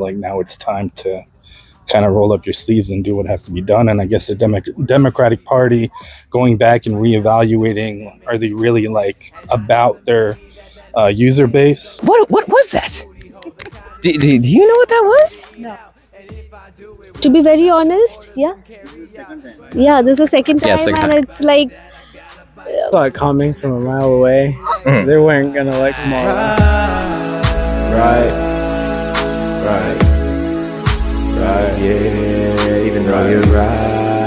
Like now it's time to kind of roll up your sleeves and do what has to be done. And I guess the Democratic Party going back and reevaluating, are they really like about their user base? What was that? Do you know what that was? No. To be very honest, yeah. Yeah, this is the second time, Yeah, second time. and it's like Saw it coming from a mile away. They weren't gonna like them all. Right, yeah, even though you're right,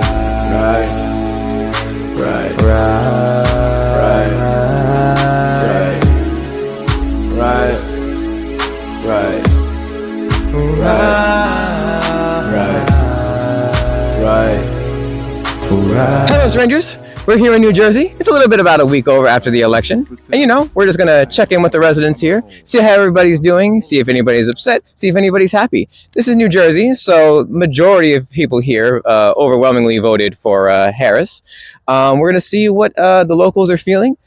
Hello, strangers. We're here in New Jersey. It's a little bit about a week over after the election. And you know, we're just gonna check in with the residents here, see how everybody's doing, see if anybody's upset, see if anybody's happy. This is New Jersey, so majority of people here overwhelmingly voted for Harris. We're gonna see what the locals are feeling,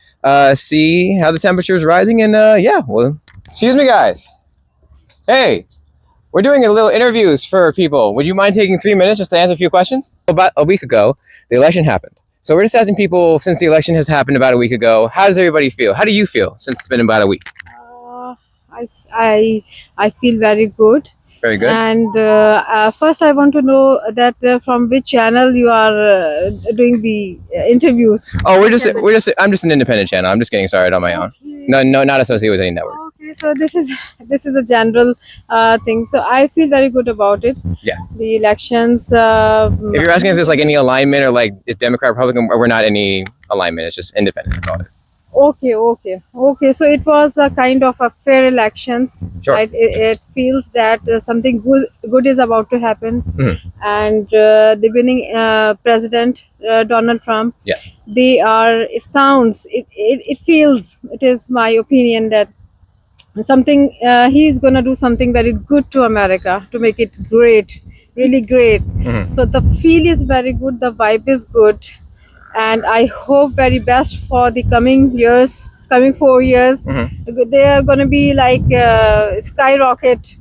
see how the temperature is rising, and yeah, well, excuse me guys. Hey, we're doing a little interviews for people. Would you mind taking 3 minutes just to answer a few questions? About a week ago, the election happened. So we're just asking people, since the election has happened about a week ago, how does everybody feel? How do you feel since it's been about a week? I feel very good. Very good. And first, I want to know that from which channel you are doing the interviews. Oh, I'm just an independent channel. I'm just getting started on my own. No, not associated with any network. Okay, so this is a general thing. So I feel very good about it. Yeah. The elections. If you're asking if there's like any alignment or like Democrat, Republican, we're not any alignment. It's just independent. That's all it is. Okay. So it was a kind of a fair elections. Sure. Right? It feels that something good is about to happen, and the winning president Donald Trump. Yeah. They are. It sounds. It feels. It is my opinion that something he is gonna do something very good to America to make it great, really great. So the feel is very good. The vibe is good. And I hope very best for the coming 4 years. They are going to be like skyrocket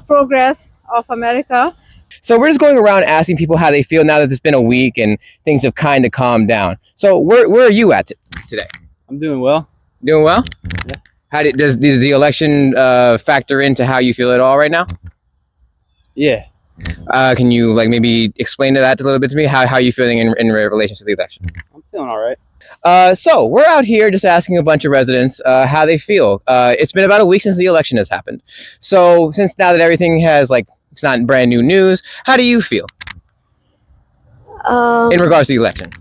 progress of America. So we're just going around asking people how they feel now that it's been a week and things have kind of calmed down. So where are you at today? I'm doing well. Doing well? Yeah. How does the election factor into how you feel at all right now? Yeah. Can you like maybe explain that a little bit to me? How are you feeling in relation to the election? I'm feeling all right. So we're out here just asking a bunch of residents how they feel. It's been about a week since the election has happened. So since now that everything has like, it's not brand new news, how do you feel in regards to the election?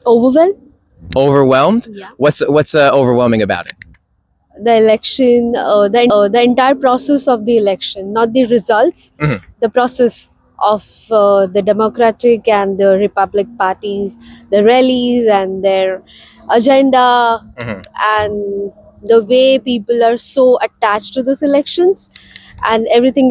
overwhelmed. Overwhelmed? Yeah. What's overwhelming about it? The election, the entire process of the election, not the results, the process of the Democratic and the Republic parties, the rallies and their agenda, and the way people are so attached to these elections, and everything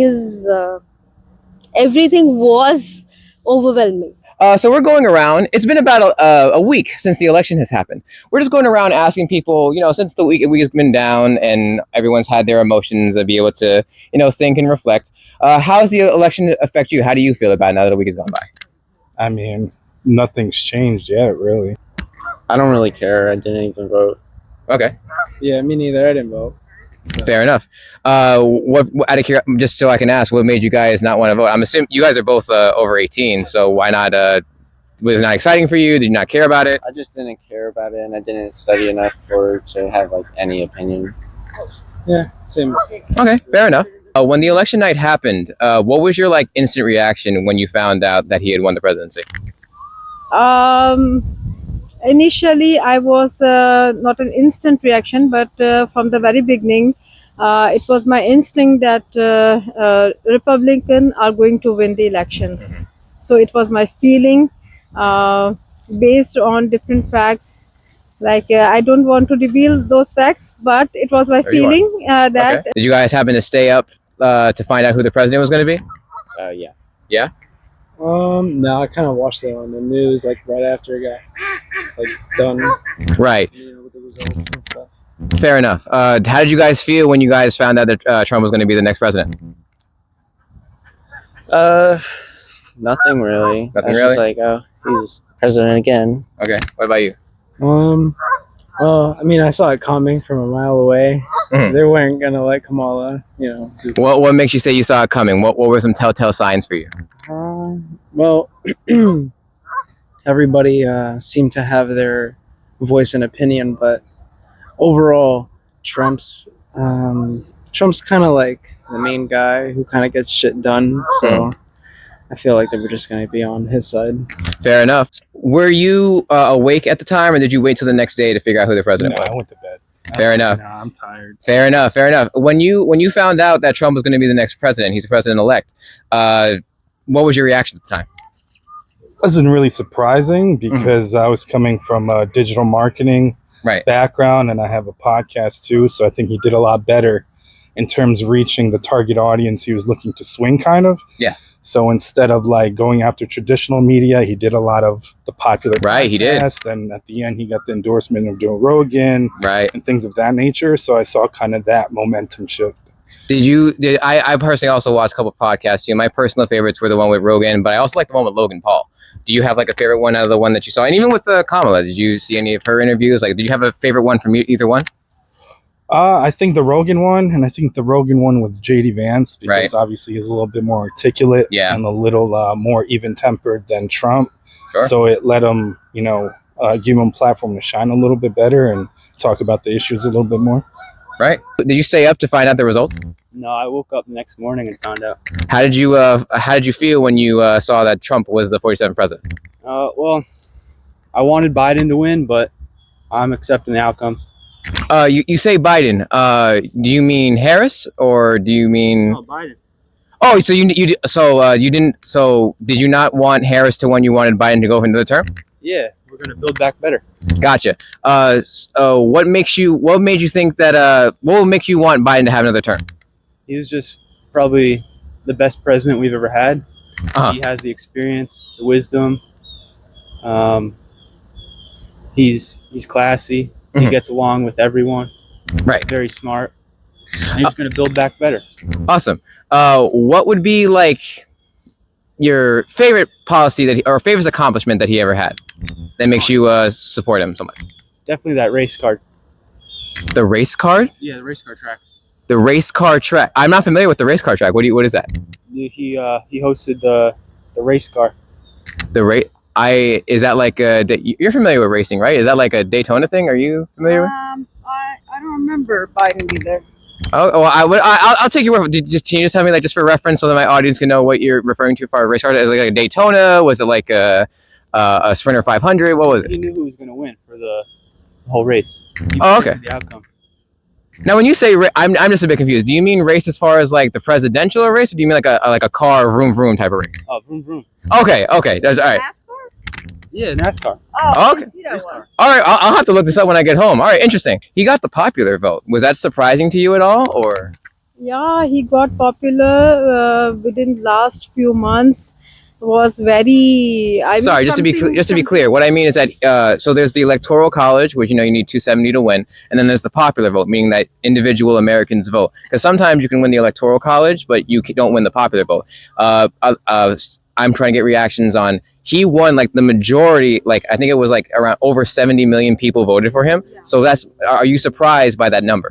was overwhelming. So we're going around. It's been about a week since the election has happened. We're just going around asking people, you know, since the week has been down and everyone's had their emotions to be able to, you know, think and reflect. How does the election affect you? How do you feel about it now that a week has gone by? I mean, nothing's changed yet, really. I don't really care. I didn't even vote. Okay, Yeah, me neither. I didn't vote. fair enough. What out of curiosity, just so I can ask, what made you guys not want to vote? I'm assuming you guys are both over 18, so why not? Was it not exciting for you? Did you not care about it? I just didn't care about it, and I didn't study enough to have like any opinion. Yeah, same. Okay, fair enough. When the election night happened, what was your like instant reaction when you found out that he had won the presidency? Initially, I was not an instant reaction, but from the very beginning, it was my instinct that Republican are going to win the elections. So it was my feeling based on different facts. Like I don't want to reveal those facts, but it was my There you are. feeling that. Okay. Did you guys happen to stay up to find out who the president was going to be? Yeah. Yeah? No, I kind of watched it on the news like right after it got like done. Right. You know, with the results and stuff. Fair enough. How did you guys feel when you guys found out that Trump was going to be the next president? Nothing really. Nothing I was really? just like, oh, he's president again. Okay. What about you? Well, I mean, I saw it coming from a mile away. Mhm. They weren't gonna let Kamala, do What makes you say you saw it coming? What were some telltale signs for you? well, everybody seemed to have their voice and opinion, but overall, Trump's kind of like the main guy who kind of gets shit done. So I feel like they were just gonna be on his side. Fair enough. Were you awake at the time, or did you wait till the next day to figure out who the president No, was? I went to bed. Fair enough. No, I'm tired. Fair enough. Fair enough. When you found out that Trump was going to be the next president, he's the president-elect, what was your reaction at the time? Wasn't really surprising because I was coming from a digital marketing Right. background and I have a podcast too. So I think he did a lot better in terms of reaching the target audience he was looking to swing, kind of. Yeah. So instead of like going after traditional media, he did a lot of the popular Right, he did. podcast, and at the end he got the endorsement of doing Rogan Right. and things of that nature. So I saw kind of that momentum shift. I personally also watched a couple podcasts too. My personal favorites were the one with Rogan, but I also like the one with Logan Paul. Do you have like a favorite one out of the one that you saw? And even with Kamala, did you see any of her interviews? Like, did you have a favorite one from either one? I think the Rogan one, and I think the Rogan one with JD Vance, because obviously he's a little bit more articulate and a little more even-tempered than Trump. Sure. So it let him, give him a platform to shine a little bit better and talk about the issues a little bit more. Right. Did you stay up to find out the results? No, I woke up the next morning and found out. How did you feel when you saw that Trump was the 47th president? Well, I wanted Biden to win, but I'm accepting the outcomes. You say Biden. Do you mean Harris or do you mean? Oh, Biden. Oh, so you didn't. So did you not want Harris to win? You wanted Biden to go for another term? Yeah, we're gonna build back better. Gotcha. What made you think that? What would make you want Biden to have another term? He was just probably the best president we've ever had. Uh-huh. He has the experience, the wisdom. He's classy. He Mhm. gets along with everyone. Right. Very smart. And he's going to build back better. Awesome. What would be like your favorite policy or favorite accomplishment that he ever had that makes you support him so much? Definitely that race card. The race card? Yeah, the race car track. The race car track. I'm not familiar with the race car track. What is that? He hosted the race car. The race. Is that like you're familiar with racing, right? Is that like a Daytona thing? Are you familiar with? I don't remember Biden either. Oh, well, I'll take your word. Can you just tell me, like, just for reference, so that my audience can know what you're referring to for a race car? Is it like a Daytona? Was it like a Sprinter 500? What was it? He knew who was going to win for the whole race. He Oh, okay. predicted the outcome. Now, when you say I'm just a bit confused. Do you mean race as far as like the presidential race, or do you mean like a car vroom vroom type of race? Oh, vroom vroom. Okay, that's all right. Yeah, NASCAR. Oh, Okay. Race car. All right, I'll have to look this up when I get home. All right, interesting. He got the popular vote. Was that surprising to you at all, or? Yeah, he got popular within last few months. Was very. Sorry, just to be clear, what I mean is that so there's the electoral college, which you need 270 to win, and then there's the popular vote, meaning that individual Americans vote. Because sometimes you can win the electoral college, but you don't win the popular vote. I'm trying to get reactions on. He won like the majority, like I think it was like around over 70 million people voted for him. So are you surprised by that number?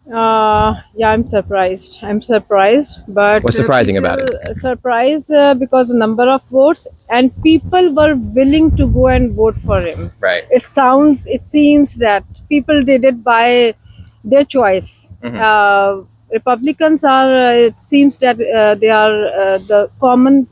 Yeah, I'm surprised. But What's surprising about it? Surprised because the number of votes and people were willing to go and vote for him. Right. It seems that people did it by their choice. Mhm. Republicans are. It seems that they are the common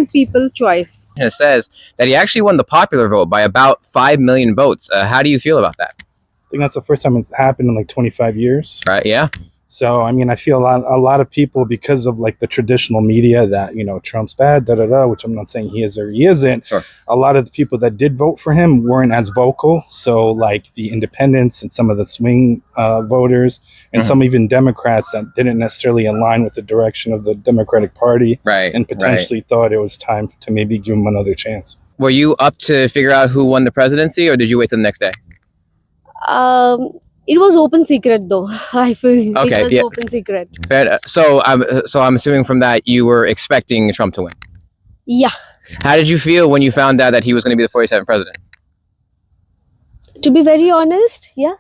people choice. It says that he actually won the popular vote by about 5 million votes. How do you feel about that? I think that's the first time it's happened in like 25 years. Right. Yeah. So, I mean, I feel a lot of people, because of like the traditional media that, Trump's bad, which I'm not saying he is or he isn't. Sure. A lot of the people that did vote for him weren't as vocal. So like the independents and some of the swing voters and some even Democrats that didn't necessarily align with the direction of the Democratic Party. Right. And potentially thought it was time to maybe give him another chance. Were you up to figure out who won the presidency, or did you wait till the next day? It was open secret though. I feel Okay, it was yeah. open secret. Fair, so I'm assuming from that you were expecting Trump to win. Yeah. How did you feel when you found out that he was going to be the 47th president? To be very honest, yeah.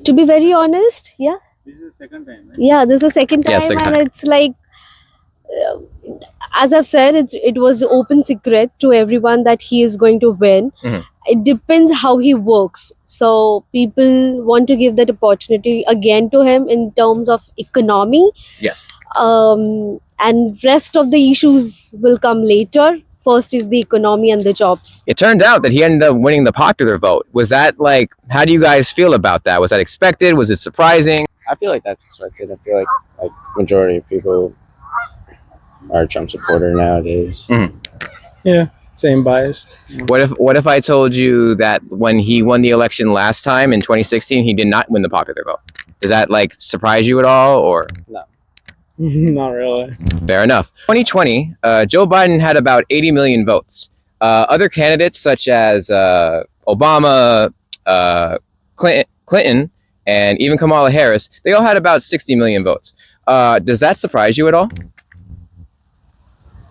To be very honest, yeah. This is the second time, right? Yeah, this is the second time, Yeah, second and time. it's like, as I've said, it was open secret to everyone that he is going to win. Mhm. It depends how he works. So people want to give that opportunity again to him in terms of economy, Yes. and rest of the issues will come later. First is the economy and the jobs. It turned out that he ended up winning the popular vote. Was that like, how do you guys feel about that? Was that expected? Was it surprising? I feel like that's expected. I feel like majority of people are a Trump supporter nowadays. Yeah, same biased. What if I told you that when he won the election last time in 2016, he did not win the popular vote? Does that like surprise you at all, or? Not really. Fair enough. 2020, Joe Biden had about 80 million votes. Other candidates such as Obama, Clinton, and even Kamala Harris, they all had about 60 million votes. Does that surprise you at all?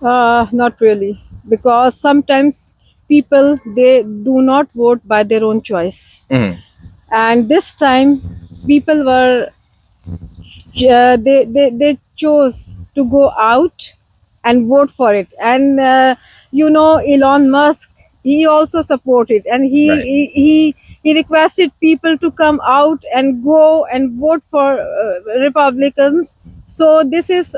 Not really, because sometimes people, they do not vote by their own choice, and this time people were they chose to go out and vote for it. And Elon Musk, he also supported, and Right. he requested people to come out and go and vote for Republicans. So this is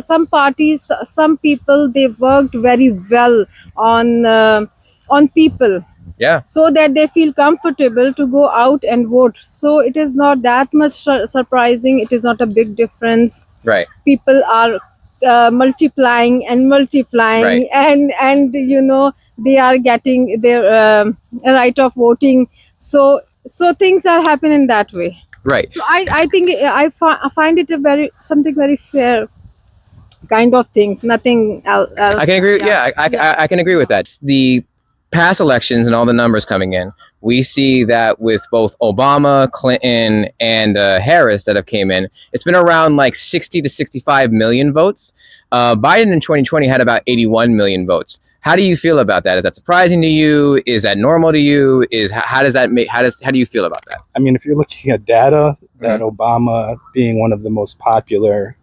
some parties, some people, they worked very well on people, Yeah. so that they feel comfortable to go out and vote. So it is not that much surprising. It is not a big difference. Right. People are multiplying and multiplying, Right. and they are getting their right of voting. So things are happening that way. Right. So I think I find it something very fair kind of thing. Nothing else. I can agree. Yeah, I can agree with that. The past elections and all the numbers coming in, we see that with both Obama, Clinton, and Harris that have came in, it's been around like 60 to 65 million votes. Biden in 2020 had about 81 million votes. How do you feel about that? Is that surprising to you? Is that normal to you? How do you feel about that? I mean, if you're looking at data, that Obama being one of the most popular,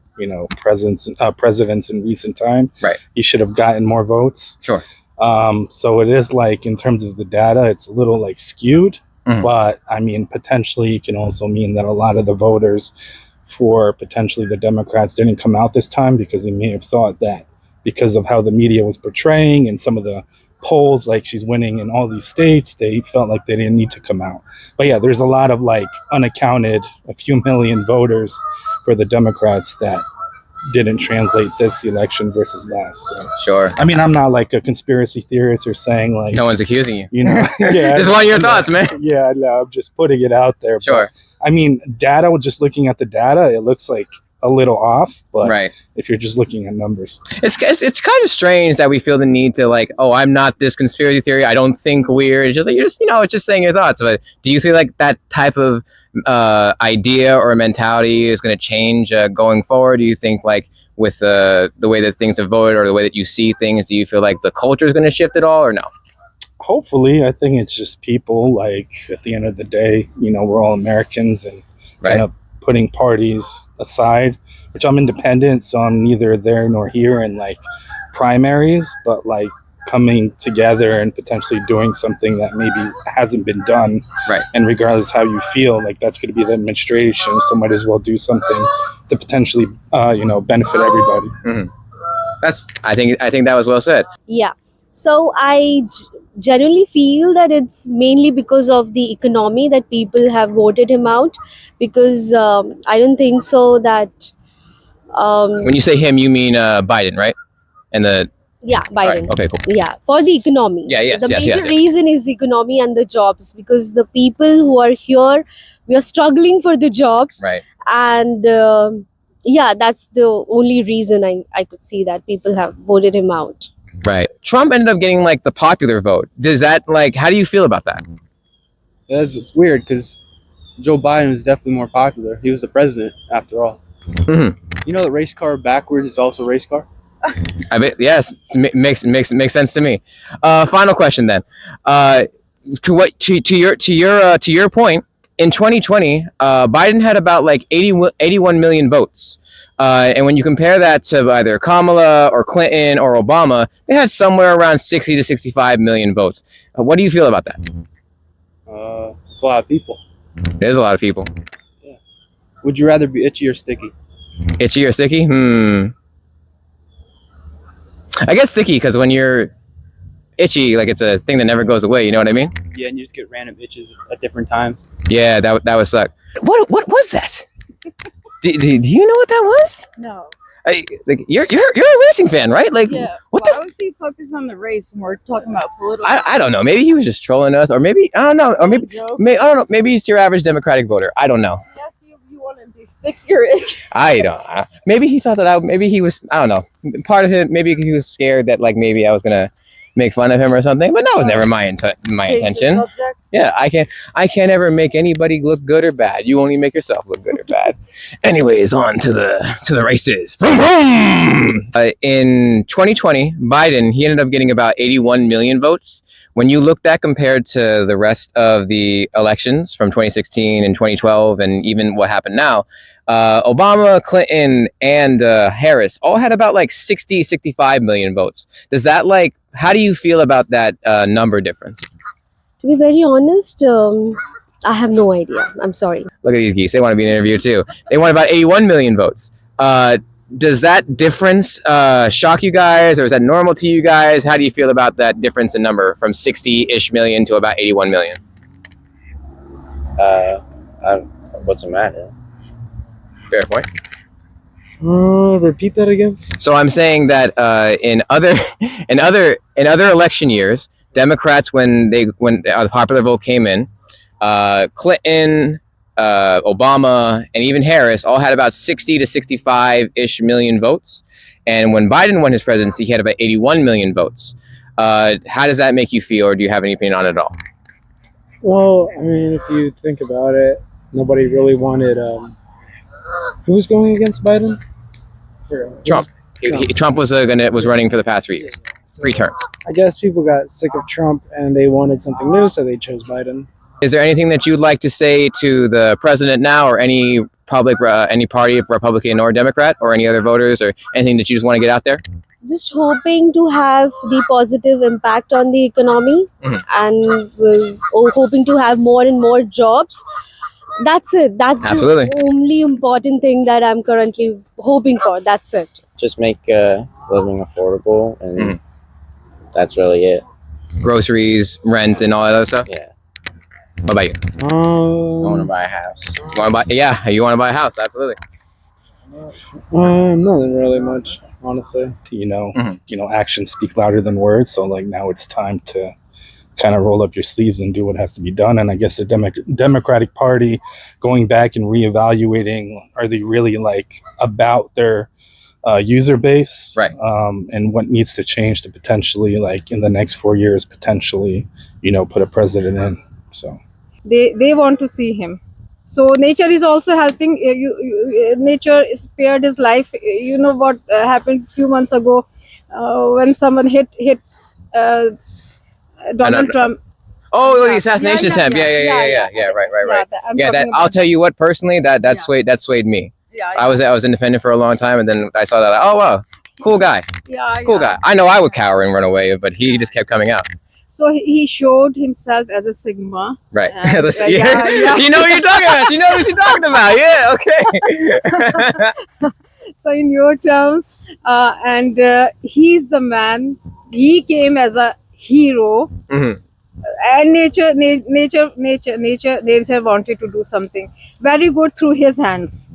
presidents in recent time, Right. he should have gotten more votes. Sure. So it is like, in terms of the data, it's a little like skewed, but I mean, potentially it can also mean that a lot of the voters for potentially the Democrats didn't come out this time because they may have thought that because of how the media was portraying and some of the polls, like she's winning in all these states, they felt like they didn't need to come out. But yeah, there's a lot of like unaccounted, a few million voters for the Democrats that didn't translate this election versus last. So, Sure. I mean, I'm not like a conspiracy theorist or saying like, No one's accusing you. yeah, Just want your thoughts, man. Yeah, no, I'm just putting it out there. Sure. But, I mean, data, just looking at the data, it looks like a little off, but Right. if you're just looking at numbers. It's kind of strange that we feel the need to like, oh, I'm not this conspiracy theory. I don't think weird. It's just like, it's just saying your thoughts. But do you feel like that type of idea or mentality is going to change going forward? Do you think like with the way that things have voted or the way that you see things, do you feel like the culture is going to shift at all or no? Hopefully, I think it's just people, like, at the end of the day, we're all Americans, and Right. kind of putting parties aside, which I'm independent, so I'm neither there nor here in like primaries, but like coming together and potentially doing something that maybe hasn't been done. Right. And regardless how you feel, like that's going to be the administration, so might as well do something to potentially, benefit everybody. I think that was well said. Yeah. So I genuinely feel that it's mainly because of the economy that people have voted him out, because I don't think so that When you say him, you mean Biden, right? And the yeah, all right, Biden. okay, cool. Yeah, for the economy. Yeah, yes, the yes, major yes. reason is economy and the jobs, because the people who are here, we are struggling for the jobs, Right. and yeah, that's the only reason I could see that people have voted him out. Right. Trump ended up getting like the popular vote. Does that like, how do you feel about that? It's weird because Joe Biden was definitely more popular. He was the president after all. Mhm. You know, the race car backwards is also race car. I bet yes, makes sense to me. Final question then. To your point, in 2020, Biden had about like 81 million votes. And when you compare that to either Kamala or Clinton or Obama, they had somewhere around 60 to 65 million votes. What do you feel about that? It's a lot of people. There's a lot of people. Would you rather be itchy or sticky? Itchy or sticky? I guess sticky because when you're itchy, like it's a thing that never goes away. You know what I mean? Yeah, and you just get random itches at different times. Yeah, that would suck. What was that? do you know what that was? No. Like you're a racing fan, right? Like Yeah. what Why was he focused on the race when we're talking about political? I don't know. Maybe he was just trolling us, or maybe I don't know, or maybe joke? I don't know. Maybe it's your average Democratic voter. I don't know. Yes, you want to be sticky or itchy. I don't. Maybe he thought that maybe he was. I don't know. Part of it. Maybe he was scared that like maybe I was gonna make fun of him or something. But that was never my intention. Yeah, I can't ever make anybody look good or bad. You only make yourself look good or bad. Anyways, on to the races. Vroom, vroom! In 2020, Biden, he ended up getting about 81 million votes. When you look that compared to the rest of the elections from 2016 and 2012 and even what happened now, Obama, Clinton, and Harris all had about like 60, 65 million votes. Does that like, how do you feel about that number difference? To be very honest, I have no idea. I'm sorry. Look at these geese. They want to be in an interview too. They want about 81 million votes. Does that difference shock you guys, or is that normal to you guys? How do you feel about that difference in number from 60-ish million to about 81 million? What's the matter? Fair point. Repeat that again. So I'm saying that in other election years, Democrats when the popular vote came in, Clinton, Obama, and even Harris all had about 60 to 65-ish million votes. And when Biden won his presidency, he had about 81 million votes. How does that make you feel, or do you have any opinion on it at all? Well, I mean, if you think about it, nobody really wanted. Who was going against Biden? Trump. Trump was running for the past three-term. I guess people got sick of Trump and they wanted something new, so they chose Biden. Is there anything that you'd like to say to the president now, or any party, Republican or Democrat, or any other voters, or anything that you just want to get out there? Just hoping to have the positive impact on the economy, and hoping to have more and more jobs. That's it. That's Absolutely. the only important thing that I'm currently hoping for. That's it. Just make living affordable, and that's really it. Groceries, rent, and all that other stuff. Yeah. What about you? I want to buy a house. You want to buy a house? Absolutely. Nothing really much, honestly. You know, actions speak louder than words. So like now it's time to kind of roll up your sleeves and do what has to be done. And I guess the Democratic Party going back and reevaluating, are they really like about their user base, right? And what needs to change to potentially, like in the next 4 years, potentially, put a president in. So They want to see him. So nature is also helping. Nature spared his life. You know what happened a few months ago when someone hit Donald Trump. Oh, the assassination attempt. Yeah. Right. I'll tell you what, personally, that swayed me. Yeah. I was independent for a long time, and then I saw that. Like, oh wow, cool guy. Cool guy. I know I would cower and run away, but he just kept coming out. So he showed himself as a Sigma. Right. And, You know what you're talking about. You know what you're talking about. Yeah. Okay. So in your terms, and he's the man. He came as a hero. Mm-hmm. And nature wanted to do something very good through his hands.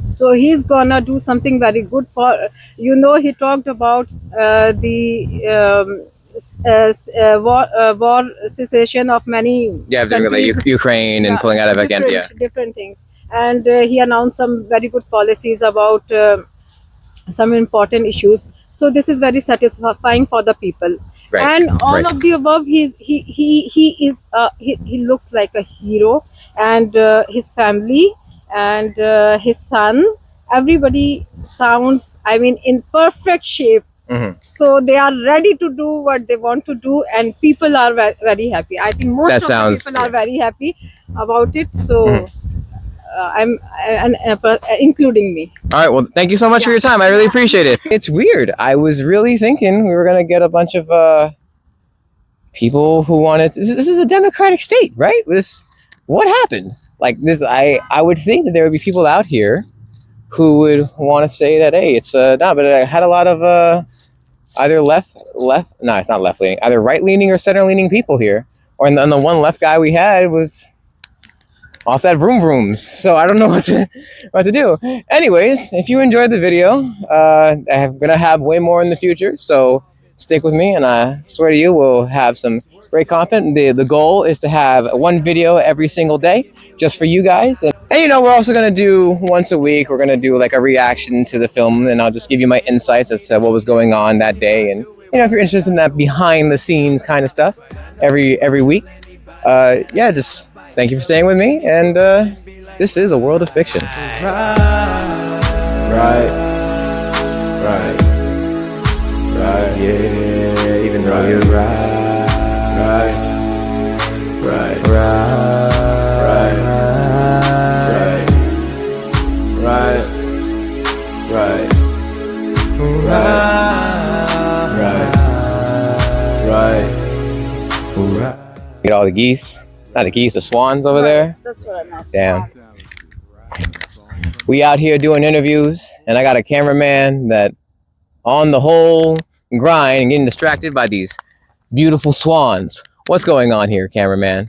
So he's gonna do something very good for, he talked about the war cessation of many countries, like Ukraine and pulling out of Afghanistan. Different things. And he announced some very good policies about some important issues So this is very satisfying for the people. Right. And all Right. of the above, he looks like a hero, and his family and his son, everybody sounds, I mean, in perfect shape. Mhm. So they are ready to do what they want to do, and people are very happy. I think most That of sounds- the people are very happy about it. So Mhm. including me. All right. Well, thank you so much for your time. I really appreciate it. It's weird. I was really thinking we were gonna get a bunch of people who wanted. This is a democratic state, right? What happened? Like this, I would think that there would be people out here who would want to say that, hey, it's no, but I had a lot of either left. No, it's not left leaning. Either right leaning or center leaning people here. Or and the one left guy we had was off that vroom vrooms. So I don't know what to do. Anyways, if you enjoyed the video, I'm gonna have way more in the future. So stick with me, and I swear to you, we'll have some great content. The goal is to have one video every single day, just for you guys. And you know, we're also gonna do once a week. We're gonna do like a reaction to the film, and I'll just give you my insights as to what was going on that day. And you know, if you're interested in that behind the scenes kind of stuff, every week, yeah, just thank you for staying with me. And this is a world of fiction. Right, yeah, even though you're right, Get all the geese, not the geese, the swans over there. That's what I'm asking. Damn. We out here doing interviews, and I got a cameraman that on the whole grind and getting distracted by these beautiful swans. What's going on here, cameraman?